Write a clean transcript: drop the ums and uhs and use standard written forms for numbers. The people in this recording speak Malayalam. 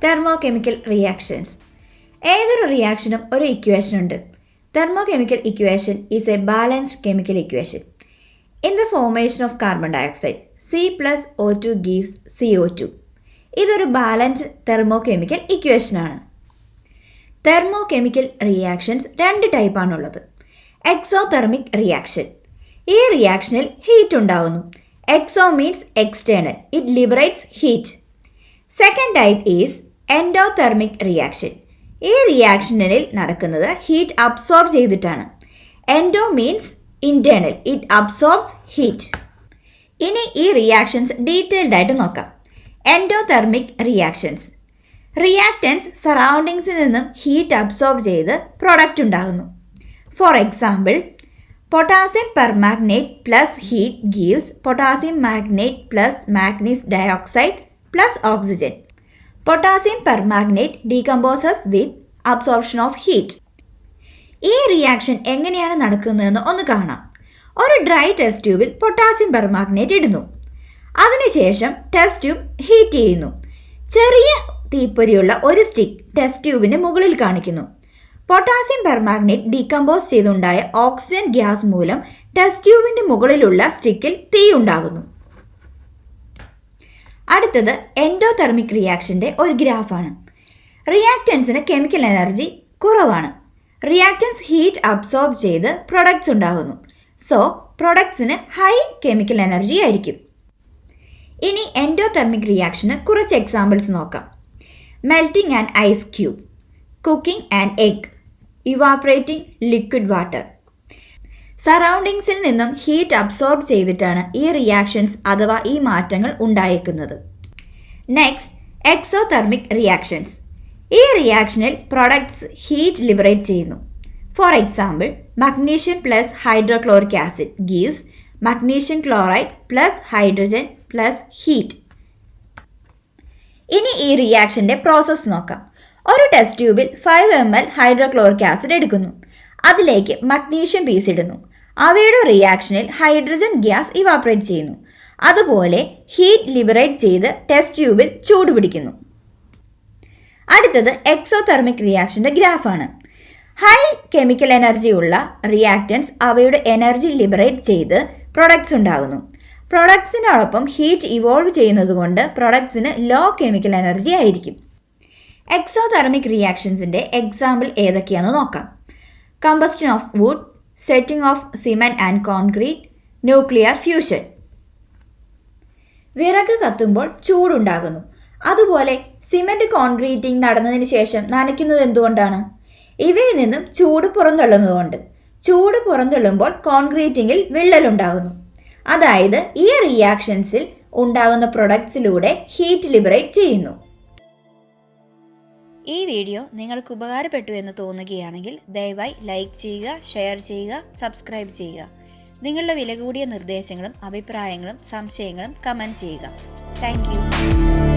Thermochemical reactions. ഏതൊരു റിയാക്ഷനും ഒരു ഇക്വേഷൻ ഉണ്ട്. Thermochemical equation is a balanced chemical equation. In the formation of carbon dioxide C+O2 gives CO2. ഇതൊരു ബാലൻസ്ഡ് തെർമോകെമിക്കൽ ഇക്വേഷനാണ്. തെർമോകെമിക്കൽ റിയാക്ഷൻസ് രണ്ട് ടൈപ്പാണുള്ളത്. Exothermic reaction. ഈ റിയാക്ഷനിൽ ഹീറ്റ് ഉണ്ടാവുന്നു. Exo means external, it liberates heat. Second type is endothermic reaction. ഈ റിയാക്ഷനിൽ നടക്കുന്നത് ഹീറ്റ് അബ്സോർബ് ചെയ്തിട്ടാണ്. Endo means internal, it absorbs heat. ഇനി ഈ റിയാക്ഷൻസ് ഡീറ്റെയിൽഡ് ആയിട്ട് നോക്കാം. Endothermic reactions. റിയാക്റ്റൻസ് സറൗണ്ടിങ്സിൽ നിന്നും ഹീറ്റ് അബ്സോർബ് ചെയ്ത് പ്രൊഡക്റ്റ് ഉണ്ടാകുന്നു. For example, potassium permanganate plus heat gives potassium magnet plus മാഗ്നീസ് dioxide plus oxygen. Potassium permanganate decomposes with absorption of heat. ഈ റിയാക്ഷൻ എങ്ങനെയാണ് നടക്കുന്നതെന്ന് ഒന്ന് കാണാം. ഒരു ഡ്രൈ ടെസ്റ്റ് ട്യൂബിൽ പൊട്ടാസ്യം പെർമാഗ്നേറ്റ് ഇടുന്നു. അതിനുശേഷം ടെസ്റ്റ് ട്യൂബ് ഹീറ്റ് ചെയ്യുന്നു. ചെറിയ തീപ്പൊരിയുള്ള ഒരു സ്റ്റിക്ക് ടെസ്റ്റ് ട്യൂബിന് മുകളിൽ കാണിക്കുന്നു. പൊട്ടാസ്യം പെർമാഗ്നേറ്റ് ഡീകമ്പോസ് ചെയ്തുണ്ടായ ഓക്സിജൻ ഗ്യാസ് മൂലം ടെസ്റ്റ് ട്യൂബിന്റെ മുകളിലുള്ള സ്റ്റിക്കിൽ തീ ഉണ്ടാകുന്നു. അടുത്തത് എൻഡോതെർമിക് റിയാക്ഷന്റെ ഒരു ഗ്രാഫാണ്. റിയാക്റ്റൻസിന് കെമിക്കൽ എനർജി കുറവാണ്. റിയാക്റ്റൻസ് ഹീറ്റ് അബ്സോർബ് ചെയ്ത് പ്രൊഡക്ട്സ് ഉണ്ടാകുന്നു. സോ പ്രൊഡക്ട്സിന് ഹൈ കെമിക്കൽ എനർജി ആയിരിക്കും. ഇനി എൻഡോതെർമിക് റിയാക്ഷന് കുറച്ച് എക്സാമ്പിൾസ് നോക്കാം. Melting and ice cube, cooking and egg, evaporating liquid water. സറൗണ്ടിങ്സിൽ നിന്നും ഹീറ്റ് അബ്സോർബ് ചെയ്തിട്ടാണ് ഈ റിയാക്ഷൻസ് അഥവാ ഈ മാറ്റങ്ങൾ ഉണ്ടായേക്കുന്നത്. Next, exothermic reactions. ഈ റിയാക്ഷനിൽ പ്രൊഡക്ട്സ് ഹീറ്റ് ലിബറേറ്റ് ചെയ്യുന്നു. For example, magnesium plus hydrochloric acid gives magnesium chloride plus hydrogen plus heat. ഇനി ഈ റിയാക്ഷന്റെ പ്രോസസ്സ് നോക്കാം. ഒരു ടെസ്റ്റ് ട്യൂബിൽ 5 ml ഹൈഡ്രോക്ലോറിക് ആസിഡ് എടുക്കുന്നു. അതിലേക്ക് മഗ്നീഷ്യം പീസ് ഇടുന്നു. അവയുടെ റിയാക്ഷനിൽ ഹൈഡ്രജൻ ഗ്യാസ് ഇവാപറേറ്റ് ചെയ്യുന്നു. അതുപോലെ ഹീറ്റ് ലിബറേറ്റ് ചെയ്ത് ടെസ്റ്റ് ട്യൂബിൽ ചൂട് പിടിക്കുന്നു. അടുത്തത് എക്സോതെർമിക് റിയാക്ഷന്റെ ഗ്രാഫാണ്. ഹൈ കെമിക്കൽ എനർജി ഉള്ള റിയാക്റ്റൻസ് അവയുടെ എനർജി ലിബറേറ്റ് ചെയ്ത് പ്രൊഡക്ട്സ് ഉണ്ടാകുന്നു. പ്രൊഡക്ട്സിനോടൊപ്പം ഹീറ്റ് ഇവോൾവ് ചെയ്യുന്നത് കൊണ്ട് പ്രൊഡക്ട്സിന് ലോ കെമിക്കൽ എനർജി ആയിരിക്കും. എക്സോതെർമിക് റിയാക്ഷൻസിന്റെ എക്സാമ്പിൾ ഏതൊക്കെയാണെന്ന് നോക്കാം. Combustion of wood, setting of cement and concrete, nuclear fusion. വിറക് കത്തുമ്പോൾ ചൂടുണ്ടാകുന്നു. അതുപോലെ സിമെന്റ് കോൺക്രീറ്റിംഗ് നടന്നതിന് ശേഷം നനയ്ക്കുന്നത് എന്തുകൊണ്ടാണ്? ഇവയിൽ നിന്നും ചൂട് പുറന്തള്ളുന്നതുകൊണ്ട്. ചൂട് പുറന്തള്ളുമ്പോൾ കോൺക്രീറ്റിംഗിൽ വിള്ളലുണ്ടാകുന്നു. അതായത് ഈ റിയാക്ഷൻസിൽ ഉണ്ടാകുന്ന പ്രൊഡക്ട്സിലൂടെ ഹീറ്റ് ലിബറേറ്റ് ചെയ്യുന്നു. ഈ വീഡിയോ നിങ്ങൾക്ക് ഉപകാരപ്പെട്ടു എന്ന് തോന്നുകയാണെങ്കിൽ ദയവായി ലൈക്ക് ചെയ്യുക, ഷെയർ ചെയ്യുക, സബ്സ്ക്രൈബ് ചെയ്യുക. നിങ്ങളുടെ വിലകൂടിയ നിർദ്ദേശങ്ങളും അഭിപ്രായങ്ങളും സംശയങ്ങളും കമൻറ്റ് ചെയ്യുക. Thank you.